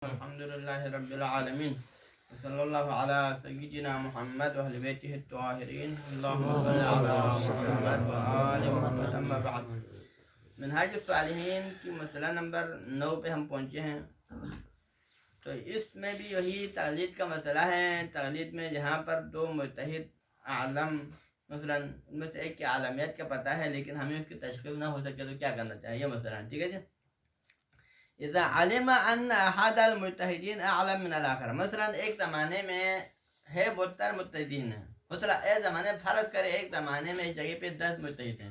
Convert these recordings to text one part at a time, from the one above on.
الحمد لله رب العالمين وصلى الله على سيدنا محمد وأهل بيته الطاهرين اللهم صل على محمد وآل محمد اما بعد منہاج الصالحین کی مسئلہ نمبر 9 پہ ہم پہنچے ہیں. تو اس میں بھی وہی تقلید کا مسئلہ ہے. تقلید میں جہاں پر دو مجتہد عالم مثلا ان میں سے ایک کی عالمیت کا پتہ ہے لیکن ہمیں اس کی تشخیص نہ ہو سکے تو کیا کرنا چاہیے, یہ مسئلہ ہے. ٹھیک ہے جی. اذا علم ان احد المجتہدین اعلم من الاخر, مثلا ایک زمانے میں ہے بہت سارے مجتہدین ہیں, مثلا ایک زمانے فرض کرے ایک زمانے میں ایک جگہ پہ 10 مجتہد ہیں,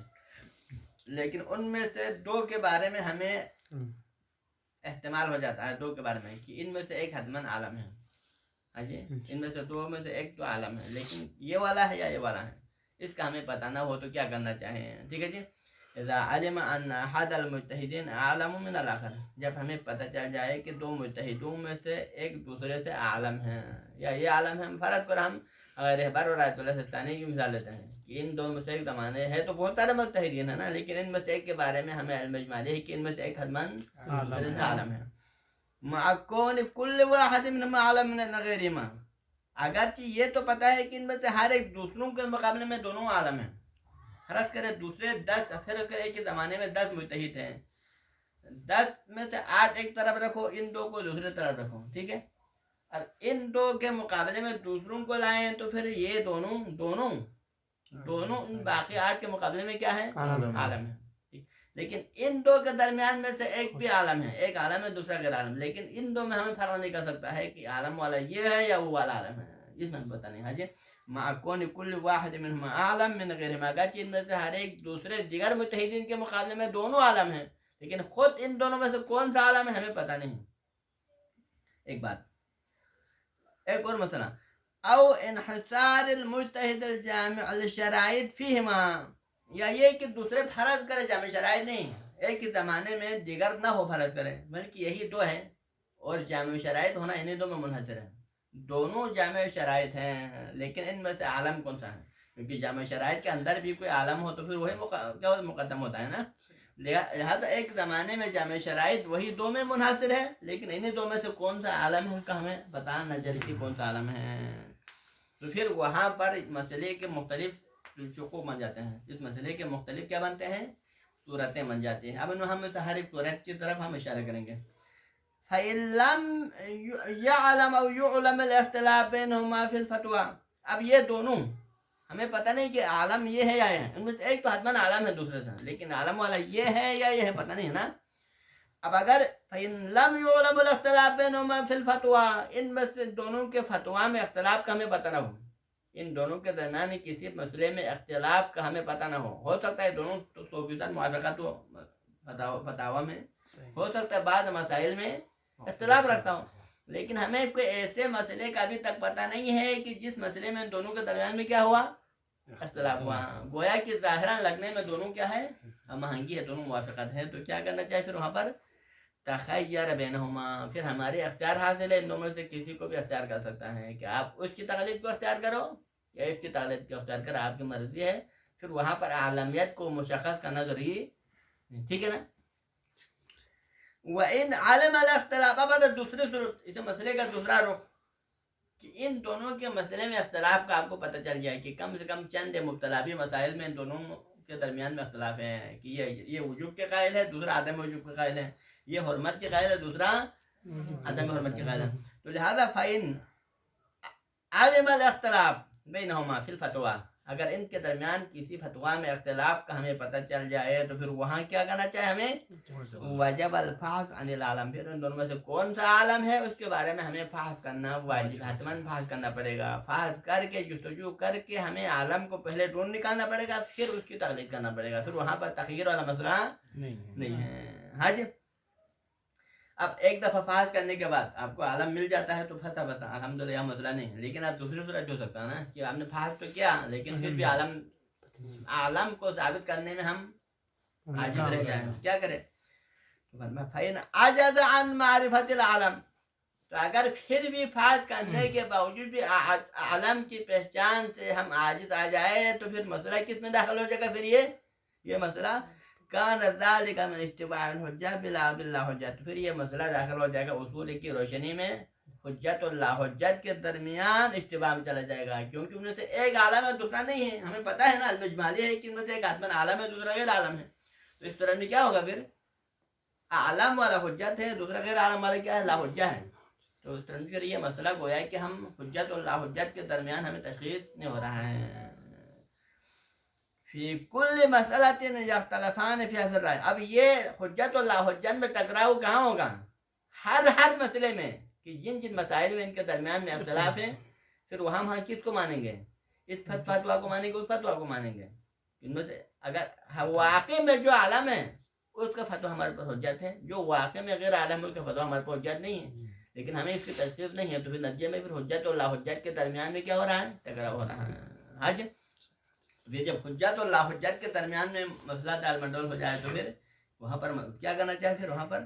لیکن ان میں سے 2 کے بارے میں ہمیں احتمال ہو جاتا ہے, 2 کے بارے میں کہ ان میں سے ایک حتماً عالم ہے. ہاں جی, ان میں سے 2 میں سے ایک تو عالم ہے, لیکن یہ والا ہے یا یہ والا ہے اس کا ہمیں پتہ نہ ہو تو کیا کرنا چاہیے. ٹھیک ہے جی. اذا علم ان احد المجتہدین اعلم من الاخر, جب ہمیں پتہ چل جائے کہ 2 مجتہدوں میں سے ایک دوسرے سے عالم ہیں یا یہ عالم ہے. فرض کر ہم رہبر اور آیت اللہ ستانی کی مثال لیتے ہیں کہ ان 2 میں سے ایک زمانے ہے تو بہت سارے مجتہدین ہیں نا, لیکن ان میں سے ایک کے بارے میں ہمیں علم اجمالی ہے کہ ان میں سے ایک حتماً عالم ہے. مع کون کل واحد منہما عالم من غیرہما, اگرچہ یہ تو پتہ ہے کہ ان میں سے ہر ایک دوسروں کے مقابلے میں دونوں عالم ہیں. فرض کرے دوسرے 10, پھر ایک کے زمانے میں 10 مجتہد ہیں, 10 میں سے 8 ایک طرف رکھو, ان 2 کو دوسرے طرف رکھو. ٹھیک ہے. اور ان 2 کے مقابلے میں دوسروں کو لائیں تو پھر یہ دونوں ان باقی 8 کے مقابلے میں کیا ہے, عالم ہے. لیکن ان 2 کے درمیان میں سے ایک بھی عالم ہے, ایک عالم ہے دوسرا غیر عالم, لیکن ان 2 میں ہمیں فرق نہیں کر سکتا ہے کہ عالم والا یہ ہے یا وہ والا عالم ہے, اس میں پتہ نہیں. حاجی مع کون کل واحد منہما عالم من غیرہما, اگرچہ ان میں سے ہر ایک دوسرے دیگر مجتہدین کے مقابلے میں دونوں عالم ہیں, لیکن خود ان دونوں میں سے کون سا عالم ہے ہمیں پتہ نہیں. ایک بات, ایک اور مسئلہ, او انحصار المجتہد الجامع للشرائط فیہما, یا یہ کہ دوسرے فرض کرے جامع شرائط نہیں, ایک ہی زمانے میں دیگر نہ ہو فرض کرے بلکہ یہی 2 ہیں اور جامع شرائط ہونا انہیں 2 میں منحصر ہے. دونوں جامع شرائط ہیں لیکن ان میں سے عالم کون سا ہے, کیونکہ جامع شرائط کے اندر بھی کوئی عالم ہو تو پھر وہی مقدم ہوتا ہے نا. لہذا ایک زمانے میں جامع شرائط وہی 2 میں منحصر ہے, لیکن انہیں 2 میں سے کون سا عالم ہے ان کا ہمیں پتہ نہ چلے کہ کون سا عالم ہے. تو پھر وہاں پر مسئلے کے مختلف شقوق بن جاتے ہیں, اس مسئلے کے مختلف کیا بنتے ہیں, صورتیں بن جاتی ہیں. اب ہم ہر ایک صورت کی طرف ہم اشارہ کریں گے. فَإِن لَمْ يَعْلَمْ أَوْ يُعْلَمَ الْاخْتِلَافُ بَيْنَهُمَا فِي الْفَتْوَى, اب یہ دونوں ہمیں پتہ نہیں کہ عالم یہ ہے یا یہ ہے, ان میں سے ایک تو حتماً عالم ہے دوسرے سے, لیکن عالم والا یہ ہے یا یہ ہے پتہ نہیں ہے نا. اب اگر فَإِن لَمْ يُعْلَمُ الْاخْتِلَافُ بَيْنَهُمَا فِي الْفَتْوَى, ان میں سے دونوں کے فتوا میں اختلاف کا ہمیں پتہ نہ ہو, ان دونوں کے درمیان کسی مسئلے میں اختلاف کا ہمیں پتہ نہ ہو سکتا ہے دونوں تو 100% موافقت ہو فتاوا میں, ہو سکتا ہے بعض مسائل میں اختلاف رکھتا ہوں, لیکن ہمیں کوئی ایسے مسئلے کا ابھی تک پتہ نہیں ہے کہ جس مسئلے میں دونوں کے درمیان میں کیا ہوا, اختلاف ہوا. گویا کہ ظاہراً لگنے میں دونوں کیا ہے, ہم آہنگی ہے, دونوں موافقت ہے. تو کیا کرنا چاہیے پھر وہاں پر, تخیر بینہما, پھر ہمارے اختیار حاصل ہے, ان دونوں میں سے کسی کو بھی اختیار کر سکتا ہے کہ آپ اس کی تقلید کو اختیار کرو یا اس کی تقلید کو اختیار کرو, آپ کی مرضی ہے. پھر وہاں پر عالمیت کو مشخص کرنا ضروری, ٹھیک ہے نا. وَإِنْ عَلَمَ الْاخْتِلَافَ, اب دوسرے صورت اس مسئلے کا دوسرا رخ کہ ان دونوں کے مسئلے میں اختلاف کا آپ کو پتہ چل جائے کہ کم سے کم چند مختلفی مسائل میں ان دونوں کے درمیان میں اختلاف ہے کہ یہ وجوب کے قائل ہے, دوسرا عدم وجوب کے قائل ہے, یہ حرمت کے قائل ہے, دوسرا عدم حرمت کے قائل ہے. تو لہذا فَإِنْ عَلِمَ الْاخْتِلَافَ بَيْنَهُمَا فِي الْفَتْوَى, اگر ان کے درمیان کسی فتوا میں اختلاف کا ہمیں پتہ چل جائے تو پھر وہاں کیا کرنا چاہیے ہمیں, وجب الفحص عن العالم, پھر ان دونوں میں سے کون سا عالم ہے اس کے بارے میں ہمیں فحص کرنا واجب, حتماً فحص کرنا پڑے گا. فحص کر کے جستجو کر کے ہمیں عالم کو پہلے ڈھونڈ نکالنا پڑے گا, پھر اس کی تقلید کرنا پڑے گا. پھر وہاں پر تخیر والا مسئلہ نہیں ہے. ہاں جی. اب ایک دفعہ فحص کرنے کے بعد آپ کو عالم مل جاتا ہے تو فتح بتا الحمدللہ یہ مسئلہ نہیں ہے, لیکن آپ دوسری صورت جو سکتا ہے نا کہ آپ نے فحص تو کیا لیکن پھر بھی عالم کو ثابت کرنے میں ہم عاجز رہ جائیں, کیا کرے. فَإِنْ عَجَزَ عَنْ مَعْرِفَةِ الْعَالَمِ, تو اگر پھر بھی فحص کرنے کے باوجود بھی عالم کی پہچان سے ہم عاجز آ جائے تو پھر مسئلہ کس میں داخل ہو جائے گا, پھر یہ مسئلہ کان ذالک من اتباع الحجہ بلا حجہ، تو پھر یہ مسئلہ داخل ہو جائے گا اصول کی روشنی میں، حجت اور لا حجت کے درمیان اشتباہ میں چلا جائے گا، کیونکہ ان میں سے ایک عالم ہے دوسرا نہیں ہے، ہمیں پتہ ہے نا المجمالی ہے کہ ان میں سے ایک حتماً عالم ہے دوسرا غیر عالم ہے، تو اس طرح میں کیا ہوگا پھر عالم والا حجت ہے دوسرا غیر عالم والا کیا ہے لا حجہ ہے، تو اس طرح پھر یہ مسئلہ گویا ہے کہ ہم حجت اور لا حجت کے درمیان ہمیں تشخیص نہیں ہو رہا ہے. فی کل مسئلۃ یختلفان فی حسب الرائے، اب یہ حجت اور لا حجت میں ٹکراؤ کہاں ہوگا؟ ہر مسئلے میں، کہ جن مسائل میں ان کے درمیان میں اختلاف ہے، پھر وہاں کس کو مانیں گے؟ اس فتویٰ کو مانیں گے، اس فتویٰ کو مانیں گے. ان میں سے اگر واقع میں جو عالم ہے اس کا فتویٰ ہمارے پاس حجت ہے، جو واقع میں غیر عالم ہے اس کا فتویٰ ہمارے پاس حجت نہیں ہے، لیکن ہمیں اس کی تشخیص نہیں ہے، تو پھر نتیجے میں پھر حجت اور لا حجت کے درمیان میں کیا ہو رہا ہے؟ ٹکراؤ ہو رہا ہے. حج پھر جب حجت اور لا حجت کے درمیان میں مسئلہ دال مڈول ہو جائے تو پھر وہاں پر کیا کرنا چاہیے؟ پھر وہاں پر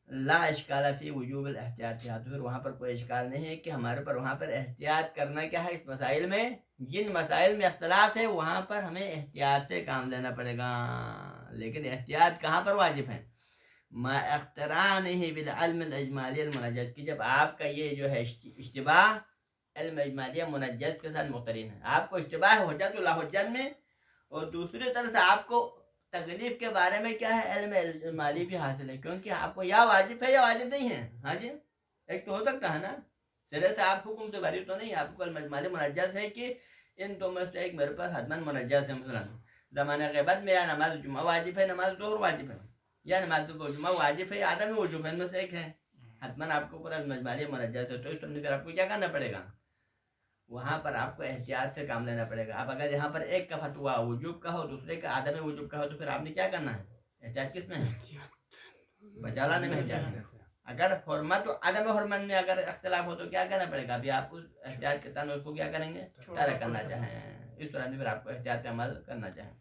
لا اشکال فی وجوب الاحتیاط، تو پھر وہاں پر کوئی اشکال نہیں ہے کہ ہمارے پر وہاں پر احتیاط کرنا کیا ہے اس مسائل میں، جن مسائل میں اختلاف ہے وہاں پر ہمیں احتیاط سے کام لینا پڑے گا. لیکن احتیاط کہاں پر واجب ہے؟ ما اقترانہ بالعلم الاجمالی المنجز، کہ جب آپ کا یہ جو ہے اشتباہ علم اجمالی منجز کے ساتھ مقترن ہے، آپ کو اشتباہ ہے حجت و لا حجت میں، اور دوسری طرف سے آپ کو تکلیف کے بارے میں کیا ہے علم اجمالی بھی حاصل ہے، کیونکہ آپ کو یا واجب ہے یا واجب نہیں ہے. ہاں جی، ایک تو ہو سکتا ہے نا سرے سے آپ حکم سے بری تو نہیں، آپ کو علم اجمالی منجز ہے کہ ان دو میں سے ایک میرے پاس حتماً منجز ہے، مثلا زمانہ غیبت میں یا نماز جمعہ واجب ہے، نماز ظہر واجب ہے، یا نماز جمعہ واجب ہے یا عدم وجوب ہے، ان میں سے ایک ہے حتماً آپ کو پورا علم اجمالی منجز ہے. تو اس طرح آپ کو کیا کرنا پڑے گا؟ وہاں پر آپ کو احتیاط سے کام لینا پڑے گا. اب اگر یہاں پر ایک کا فتویٰ وجوب کا ہو دوسرے کا عدم وجوب کا ہو تو پھر آپ نے کیا کرنا ہے؟ احتیاط کس میں ہے؟ بچا لانے میں احتیاط ہے. اگر حرمت و عدم حرمت میں اگر اختلاف ہو تو کیا کرنا پڑے گا؟ ابھی آپ اس احتیاط کے تحت اس کو کیا کریں گے؟ ترک کرنا چاہیں. اس طرح سے پھر آپ کو احتیاط کا عمل کرنا چاہیں.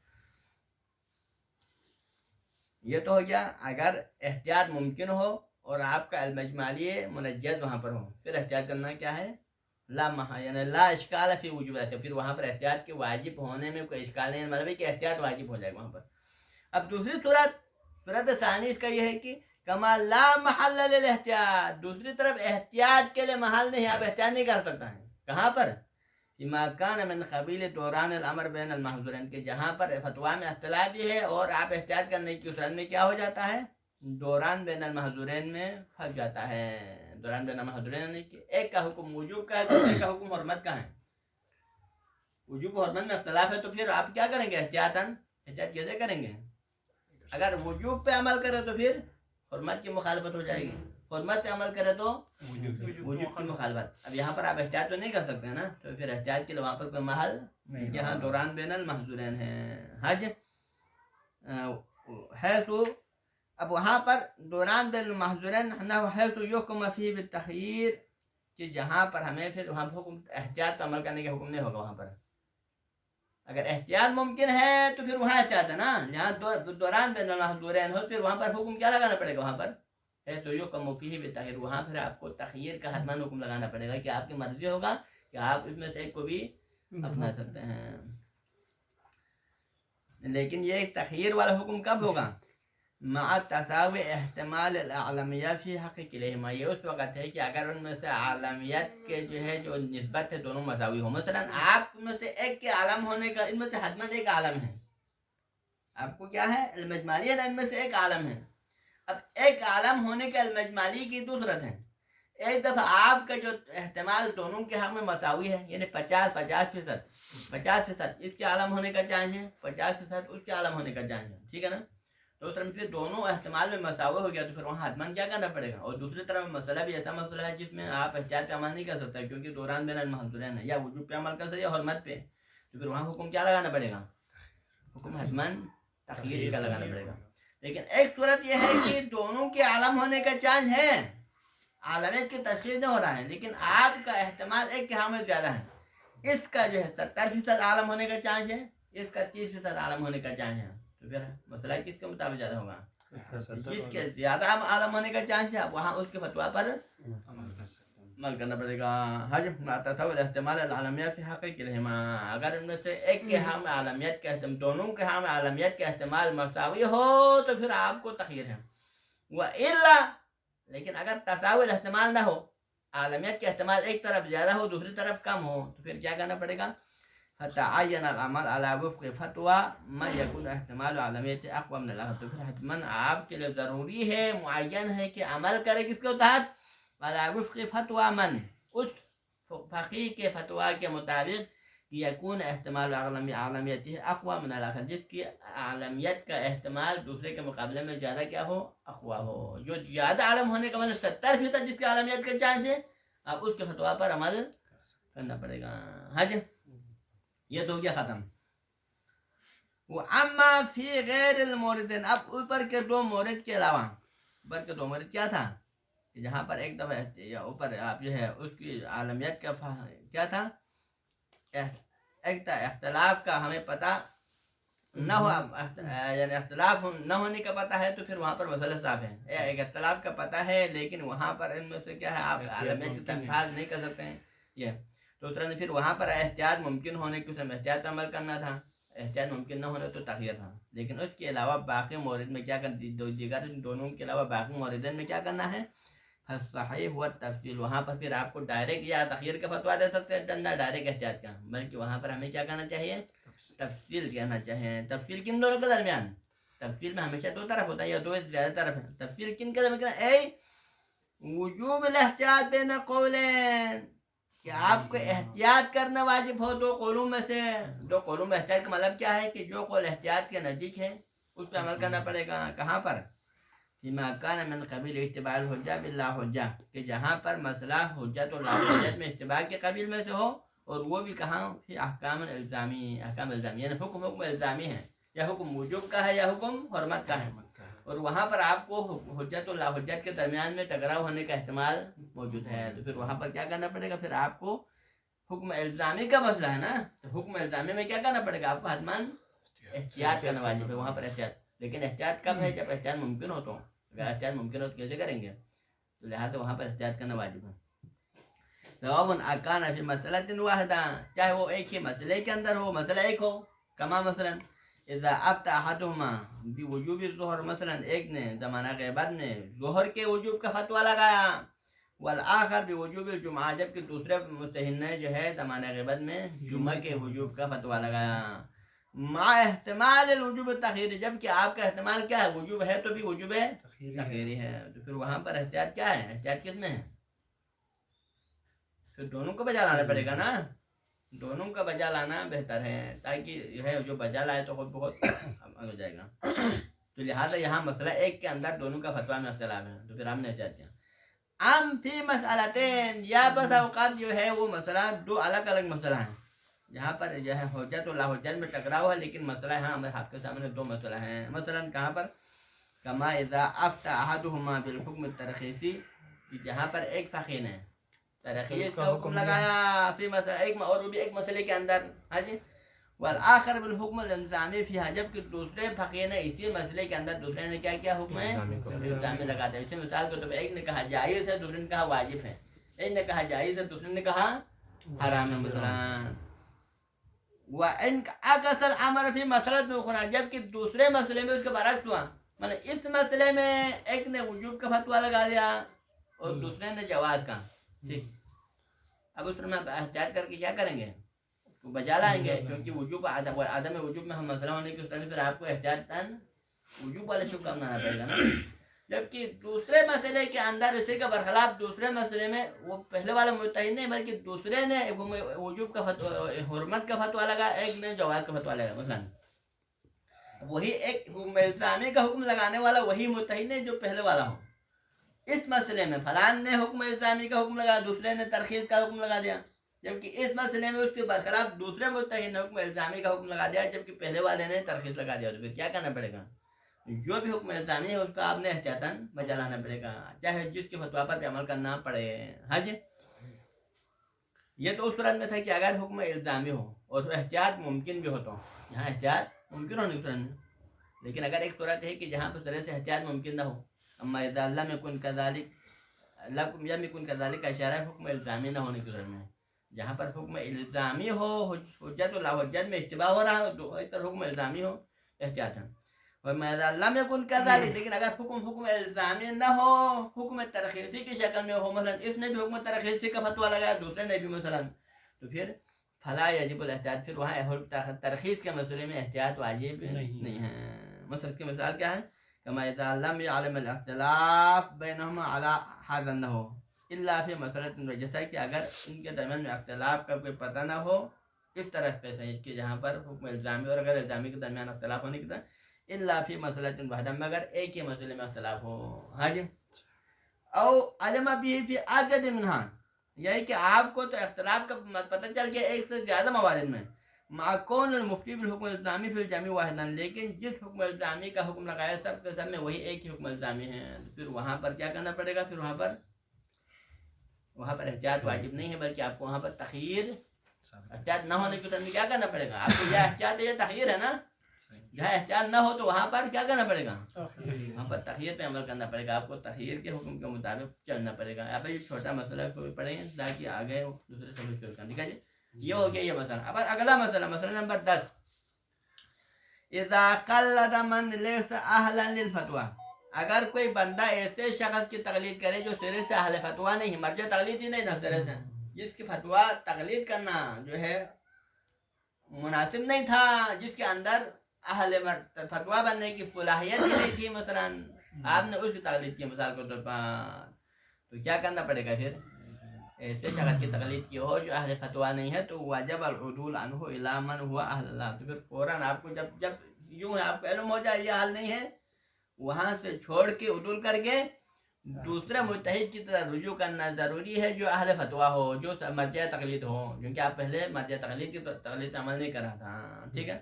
یہ تو ہو گیا اگر احتیاط ممکن ہو اور آپ کا علم اجمالی منجز وہاں پر ہو، پھر احتیاط کرنا کیا ہے؟ لا یعنی لا اشکال فی وجوب، پھر وہاں پر احتیاط کے واجب ہونے میں کوئی اشکال نہیں، مطلب ہے کہ احتیاط واجب ہو جائے گا وہاں پر. اب دوسری صورت ثانی اس کا یہ ہے کہ کما لا محل للاحتیاط، دوسری طرف احتیاط کے لیے محل نہیں، آپ احتیاط نہیں کر سکتا ہے. کہاں پر؟ ما کان من قبیل دوران الامر بین المحظورین، کہ جہاں پر فتویٰ میں اختلاف بھی ہے اور آپ احتیاط کرنے کی صورت میں کیا ہو جاتا ہے؟ دوران بین المحظورین میں پھنس جاتا ہے. دوران بین المحظورین کہ ایک کا حکم وجوب کا ہے دوسرے کا حکم حرمت کا ہے، وجوب و حرمت میں اختلاف ہے، تو پھر آپ کیا کریں گے؟ احتیاط کیسے کریں گے؟ اگر وجوب پہ عمل کرے تو پھر حرمت کی مخالفت ہو جائے گی، حرمت پہ عمل کرے تو وجوب کی مخالفت. اب یہاں پر آپ احتیاط تو نہیں کر سکتے نا، تو پھر احتیاط کے لیے وہاں پر کوئی محل یہاں دوران بین المحظورین ہے. حج ہے تو اب وہاں پر دوران بین المحظورین ہے تو یحکم فیہ بالتخییر، کہ جہاں پر ہمیں پھر وہاں پر حکم احتیاط پہ عمل کرنے کا حکم نہیں ہوگا. وہاں پر اگر احتیاط ممکن ہے تو پھر وہاں احتیاط ہے نا، جہاں دوران بین المحظورین ہو پھر وہاں پر حکم کیا لگانا پڑے گا؟ وہاں پر ہے تو یحکم فیہ بالتخییر، وہاں پھر آپ کو تخییر کا حتماً حکم لگانا پڑے گا کہ آپ کی مرضی ہوگا کہ آپ اس میں سے ایک کو بھی اپنا سکتے ہیں. لیکن یہ ایک تخییر والا حکم کب ہوگا؟ مع تساوی احتمال الاعلمیہ فی حق کلیہما، یہ اس وقت ہے کہ اگر ان میں سے عالمیت کے جو ہے جو نسبت ہے دونوں مساوی ہو. مثلا آپ میں سے ایک کے عالم ہونے کا ان میں سے حتماً ایک عالم ہے، آپ کو کیا ہے؟ علم اجمالی ہے نا، ان میں سے ایک عالم ہے. اب ایک عالم ہونے کے علم اجمالی کی دو صورت ہے. ایک دفعہ آپ کا جو احتمال دونوں کے حق میں مساوی ہے، یعنی 50% اس کے عالم ہونے کا چانس ہے، 50% اس کے عالم ہونے کا چانس ہے، ٹھیک ہے نا. تو اس طرح پھر دونوں احتمال میں مساوی ہو گیا تو پھر وہاں حتماً کیا کرنا پڑے گا. اور دوسری طرف مسئلہ بھی ایسا مسئلہ ہے جس میں آپ احتیاط پہ عمل نہیں کر سکتے، کیونکہ دوران بین المحظورین ہے، یا وجوب پہ عمل کر سکتے یا حرمت پہ، تو پھر وہاں حکم کیا لگانا پڑے گا؟ حکم حتماً تخییر کا لگانا پڑے گا. لیکن ایک صورت یہ ہے کہ دونوں کے عالم ہونے کا چانس ہے، عالمیت کی تشخیص نہیں ہو رہا ہے، لیکن آپ کا احتمال ایک کے حق میں زیادہ ہے. اس کا جو ہے 70% عالم ہونے کا چانس ہے، اس کا 30% عالم ہونے کا چانس ہے. تو پھر مسئلہ کس کے مطابق زیادہ ہوگا؟ جس کے زیادہ عالم ہونے کا چانس ہے وہاں اس کے فتویٰ پر عمل کرنا پڑے گا. حج تصور احتمال العالمیت فی حقیقتہما، اگر ان میں سے ایک کے حق میں عالمیت کا احتمال، دونوں کے حق میں عالمیت کا احتمال مساوی ہو تو پھر آپ کو تخیر ہے. وَإِلَّا، لیکن اگر تساوی احتمال نہ ہو، عالمیت کا احتمال ایک طرف زیادہ ہو دوسری طرف کم ہو، تو پھر کیا کرنا پڑے گا؟ فتعین العمل على وفق فتوى ما يكون احتمال عالمیت اقوى من الاخر، تو پھر حتماً آپ کے لیے ضروری ہے، معین ہے کہ عمل کرے کس کے تحت؟ على وفق فتوى من، اس فقیہ کے فتویٰ کے مطابق، یکون احتمال عالمیت اقوى من الاخر، جس کی عالمیت کا احتمال دوسرے کے مقابلے میں زیادہ کیا ہو؟ اقوى ہو. جو زیادہ عالم ہونے کا مطلب 70% جس کی عالمیت کا چانس ہے، آپ اس کے فتویٰ پر عمل کرنا پڑے گا. ہاں جی، یہ تو ہو گیا ختم. اما فی غیر الموردین، اب اوپر کے دو مورد کے علاوہ، اوپر کے دو مورد کیا تھا کہ جہاں پر ایک دفعہ یا اوپر آپ جو ہے اس کی عالمیت کا کیا تھا، ایک تھا اختلاف کا ہمیں پتہ نہ ہو، یعنی اختلاف نہ ہونے کا پتہ ہے تو پھر وہاں پر مسئلہ صاف ہے. ایک اختلاف کا پتہ ہے لیکن وہاں پر ان میں سے کیا ہے، آپ عالمیت کا تنفاذ نہیں کر سکتے ہیں. یہ دوسرا نے پھر وہاں پر احتیاط ممکن ہونے کے سمے احتیاط عمل کرنا تھا، احتیاط ممکن نہ ہونے تو تخیر تھا. لیکن اس کے علاوہ باقی مورد میں کیا کرنا، دیگر دونوں کے علاوہ باقی موردین میں کیا کرنا ہے؟ صحیح ہوا تفصیل. وہاں پر پھر آپ کو ڈائریکٹ یا تخیر کا فتویٰ دے سکتے ہیں، نہ ڈائریکٹ احتیاط کا، بلکہ وہاں پر ہمیں کیا کرنا چاہیے؟ تفصیل کہنا چاہیے. تفصیل کن دونوں کے درمیان؟ تفصیل میں ہمیشہ دو طرف ہوتا ہے یا دو زیادہ طرف ہے. تفصیل کن کے درمیان؟ اے وجوب الاحتیاط بین قولین، کہ آپ کو احتیاط کرنا واجب ہو دو قولوں میں سے. دو قولوں میں احتیاط کا مطلب کیا ہے کہ جو قول احتیاط کے نزدیک ہے اس پہ عمل کرنا پڑے گا. کہاں پر؟ فیما کان من قبیل اتباع الحجہ باللا حجہ، کہ جہاں پر مسئلہ حجت اور لا حجت میں اتباع کے قبیل میں سے ہو، اور وہ بھی کہاں؟ فی احکام الزامی، احکام الزامی یعنی حکم الزامی ہے، یا حکم وجوب کا ہے یا حکم حرمت کا ہے، اور وہاں پر آپ کو حجت اور لا حجت کے درمیان میں ٹکراؤ ہونے کا احتمال موجود ہے. تو پھر وہاں پر کیا کرنا پڑے گا؟ پھر آپ کو حکم الزامی کا مسئلہ ہے نا، تو حکم الزامی میں کیا کرنا پڑے گا؟ آپ کو حتماً احتیاط کرنا واجب ہے وہاں پر احتیاط. لیکن احتیاط کب ہے؟ جب احتیاط ممکن ہو. تو اگر احتیاط ممکن ہو تو کیسے کریں گے؟ تو لہٰذا وہاں پر احتیاط کرنا واجب ہے. سواء اکان فی مسئلۃ واحدہ، چاہے وہ ایک ہی مسئلے کے اندر ہو، مسئلہ ایک ہو. کما مثلا اذا ابطا احدهما بوجوب الظہر، مثلا ایک نے زمانہ غیبت میں ظہر کے وجوب کا فتویٰ لگایا، والآخر بوجوب الجمعہ، جبکہ دوسرے مجتہد نے جو ہے زمانہ غیبت میں جمعہ کے وجوب کا فتویٰ لگایا، مع احتمال الوجوب التخیری، جبکہ آپ کا احتمال کیا ہے؟ وجوب ہے تو بھی وجوب تخیری ہے. تو پھر وہاں پر احتیاط کیا ہے؟ احتیاط کس میں ہے؟ پھر دونوں کو بجا لانا پڑے گا نا، دونوں کا بجا لانا بہتر ہے، تاکہ جو ہے جو بجا لائے تو خود بہت ہو جائے گا. تو لہٰذا یہاں مسئلہ ایک کے اندر دونوں کا فتویٰ میں اختلاف ہے، تو پھر ہم نے احتیاط کیا. ام فی مسئلتین، یا بس اوقات جو ہے وہ مسئلہ دو الگ الگ مسئلہ ہیں، جہاں پر جو ہے حجت اور لا حجت میں ٹکراؤ ہے، لیکن مسئلہ یہاں ہمارے ہاتھ کے سامنے دو مسئلہ ہیں. مثلا کہاں پر؟ کما اذا افتى احدهما بالحکم الترخیصی، جہاں پر ایک فقیہ نے ترخیص کا حکم لگایا فی مسئلہ ایک، اور وہ بھی ایک مسئلے کے اندر. ہاں جی. والآخر بالحکم الالزامی فیہا، جبکہ دوسرے فقیہ نے اسی مسئلے کے اندر دوسرے نے کیا کیا؟ حکم الزامی لگا دیا. اسی مثال کے طور پر ایک نے کہا جائز ہے، دوسرے نے کہا واجب ہے. ایک نے کہا جائز ہے، دوسرے نے کہا حرام ہے مثلا. وَإِنْ عَكَسَ الْأَمْرَ فِي مَسْأَلَةٍ أُخْرَى، جبکہ دوسرے مسئلے میں اس کے برعکس ہوا، مطلب اس مسئلے میں ایک نے وجوب کا فتویٰ لگا دیا اور دوسرے نے جواز کا. ٹھیک، اب اس میں احتیاط کر کے کیا کریں گے؟ تو بجا لائیں گے، کیونکہ وجوب عدم وجوب میں ہم مسئلہ ہونے کی صورت میں پھر آپ کو احتیاط وجوب والے شکل بنانا پڑے گا نا. جبکہ دوسرے مسئلے کے اندر اسی کا برخلاف دوسرے مسئلے میں وہ پہلے والا متحد نہیں بلکہ دوسرے نے وجوب کا فتویٰ، حرمت کا فتویٰ لگا، ایک نے جواز کا فتویٰ لگا. مثلا وہی ایک حکم الزامی کا حکم لگانے والا وہی متحد نہیں جو پہلے والا ہو. اس مسئلے میں فلان نے حکم الزامی کا حکم لگا، دوسرے نے ترخیص کا حکم لگا دیا، جبکہ اس مسئلے میں اس کے برخلاف دوسرے متحد نے حکم الزامی کا حکم لگا دیا، جبکہ پہلے والے نے ترخیص لگا دیا. تو پھر کیا کرنا پڑے گا؟ جو بھی حکم الزامی ہے اس کا آپ نے احتیاطاً بجا لانا پڑے گا، چاہے جس کے فتویٰ پر عمل کرنا پڑے. ہاں جی. یہ تو اس صورت میں تھا کہ اگر حکم الزامی ہو اور احتیاط ممکن بھی ہو، تو یہاں احتیاط ممکن ہونے کی صورت میں. لیکن اگر ایک صورت ہے کہ جہاں پر طرح سے احتیاط ممکن نہ ہو، اما اذا لم يكن كذلك، لکم یم یکن کذالک کا اشارہ ہے حکم الزامی نہ ہونے کی صورت میں. جہاں پر حکم الزامی ہو حجت و لا حجت میں اشتباہ ہو رہا ہو تو اس طرح حکم الزامی ہو احتیاط ہے. وَمَا لم يكن كذلك لیکن اگر حکم الزامی نہ ہو حکم ترخیصی کی شکل میں ہو مثلا اس نے بھی حکم ترخیصی کا فتویٰ لگایا دوسرے نے بھی مثلا تو پھر فلا یجب الاحتیاط پھر وہاں ترخیص کے مسئلے میں احتیاط واجب نہیں ہے. مثلا کی مثال کیا ہے کما اذا لم يعلم الاختلاف بینہما علی هذا النحو الا فی مسئلۃ جیسا کہ اگر ان کے درمیان میں اختلاف کا کوئی پتہ نہ ہو اس طرح پہ صحیح کہ جہاں پر حکم الزامی اور غیر الزامی کے درمیان اختلاف ہونے کی طرح الا فی مسئلۃ واحدہ مگر ایک ہی مسئلے میں اختلاف ہو. ہاں جی او علم بھی فی عدد منہا یہی کہ آپ کو تو اختلاف کا پتہ چل گیا ایک سے زیادہ موارد میں مع کون المفتی بالحکم الزامی فی الجميع واحدا لیکن جس حکم الزامی کا حکم لگایا سب کے سب میں وہی ایک ہی حکم الزامی ہے پھر وہاں پر کیا کرنا پڑے گا پھر وہاں پر احتیاط واجب نہیں ہے بلکہ آپ کو وہاں پر تخیر احتیاط نہ ہونے کی طرف کیا کرنا پڑے گا آپ کو یا احتیاط ہے یا تخیر ہے نا جہاں احتیاط نہ ہو تو وہاں پر کیا کرنا پڑے گا وہاں پر تخیر پہ عمل کرنا پڑے گا آپ کو تخیر کے حکم کے مطابق چلنا پڑے گا. آپ یہ چھوٹا مسئلہ کو پڑھیں گے تاکہ آگے دوسرے سبق شروع کریں. ٹھیک ہے جی یہ ہو گیا یہ مسئلہ. اب اگلا مسئلہ نمبر 10 اذا قلد من ليس اهلا للفتوى اگر کوئی بندہ ایسے شخص کی تقلید کرے جو سرے سے اہل فتویٰ نہیں مرجع تقلید ہی نہیں نہ سرے سے جس کی فتویٰ تقلید کرنا جو ہے مناسب نہیں تھا جس کے اندر اہل فتویٰ بننے کی صلاحیت ہی نہیں تھی مثلا آپ نے اس کی تقلید کی مثال کے طور پر تو کیا کرنا پڑے گا پھر ایسے شخص کی تقلید کی ہو جو اہل فتویٰ نہیں ہے تو واجب العدول عنہ الی من هو اہل اللہ تو پھر فوراً آپ کو جب یوں ہے آپ کو علم ہو جائے یہ حال نہیں ہے وہاں سے چھوڑ کے عدول کر کے دوسرے مجتہد کی طرح رجوع کرنا ضروری ہے جو اہل فتویٰ ہو جو مرجع تقلید ہو کیونکہ آپ پہلے مرجع تقلید پہ عمل نہیں کر رہا تھا. ٹھیک ہے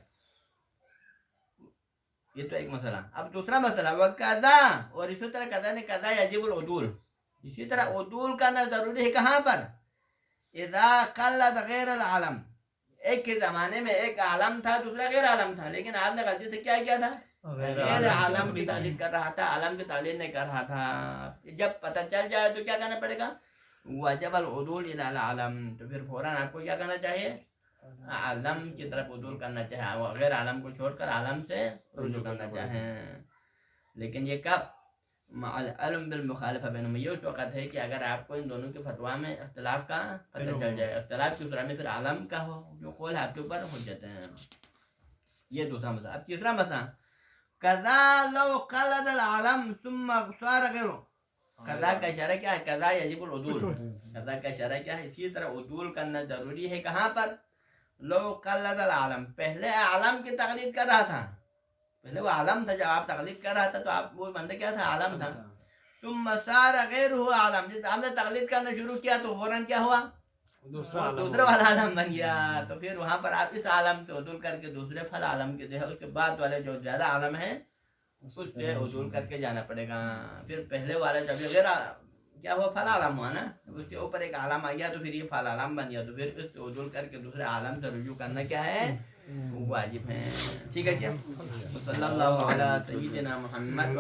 یہ تو ایک مسئلہ. اب دوسرا مسئلہ وقضا اور اسی طرح قضا نے قضا یجب العدول اسی طرح عدول کرنا ضروری ہے کہاں پر اذا قلد غیر العالم ایک کے زمانے میں ایک عالم تھا دوسرا غیر عالم تھا لیکن آپ نے غلطی سے کیا کیا تھا غیر عالم کی تقلید کر رہا تھا عالم کی تقلید نہیں کر رہا تھا. جب پتہ چل جائے تو کیا کرنا پڑے گا واجب العدول الی العالم تو پھر فوراً آپ کو کیا کرنا چاہیے عالم کی طرف عدول کرنا چاہے غیر عالم کو چھوڑ کر عالم سے رجوع کرنا چاہیں. لیکن یہ کب مع العلم بالمخالفہ بینہما یہ اس وقت ہے کہ اگر آپ کو ان دونوں کے فتویٰ میں اختلاف کا پتہ چل جائے اختلاف کی صورت میں پھر عالم کا ہو جو قول ہے آپ کے اوپر حجت ہے. یہ دوسرا مسئلہ. اب تیسرا مسئلہ قضا لو قلد العالم ثم صار غیره قضا کا اشارہ کیا ہے قضا یجب العدول قضا کا اشارہ کیا ہے اسی طرح عدول کرنا ضروری ہے کہاں پر لو قلد العالم پہلے عالم کی تقلید کر رہا تھا پہلے وہ عالم تھا جب آپ تقلید کر رہا تھا تو آپ وہ بندہ کیا تھا عالم تھا ثم صار غیره عالم جب آپ نے تقلید کرنا شروع کیا تو فوراً کیا ہوا دوسرا والا عالم بن گیا تو پھر وہاں پر آپ اس عالم سے عدول کر کے دوسرے فل عالم کے جو ہے اس کے بعد والے جو زیادہ عالم ہیں اس سے عدول کر کے جانا پڑے گا. پھر پہلے والا جب غیر کیا ہوا فل عالم ہوا نا اس کے اوپر ایک عالم آ گیا تو پھر یہ فل عالم بن گیا تو پھر اس سے عدول کر کے دوسرے عالم سے رجوع کرنا کیا ہے واجب ہے. ٹھیک ہے کیا صلی اللہ علیہ سیدنا محمد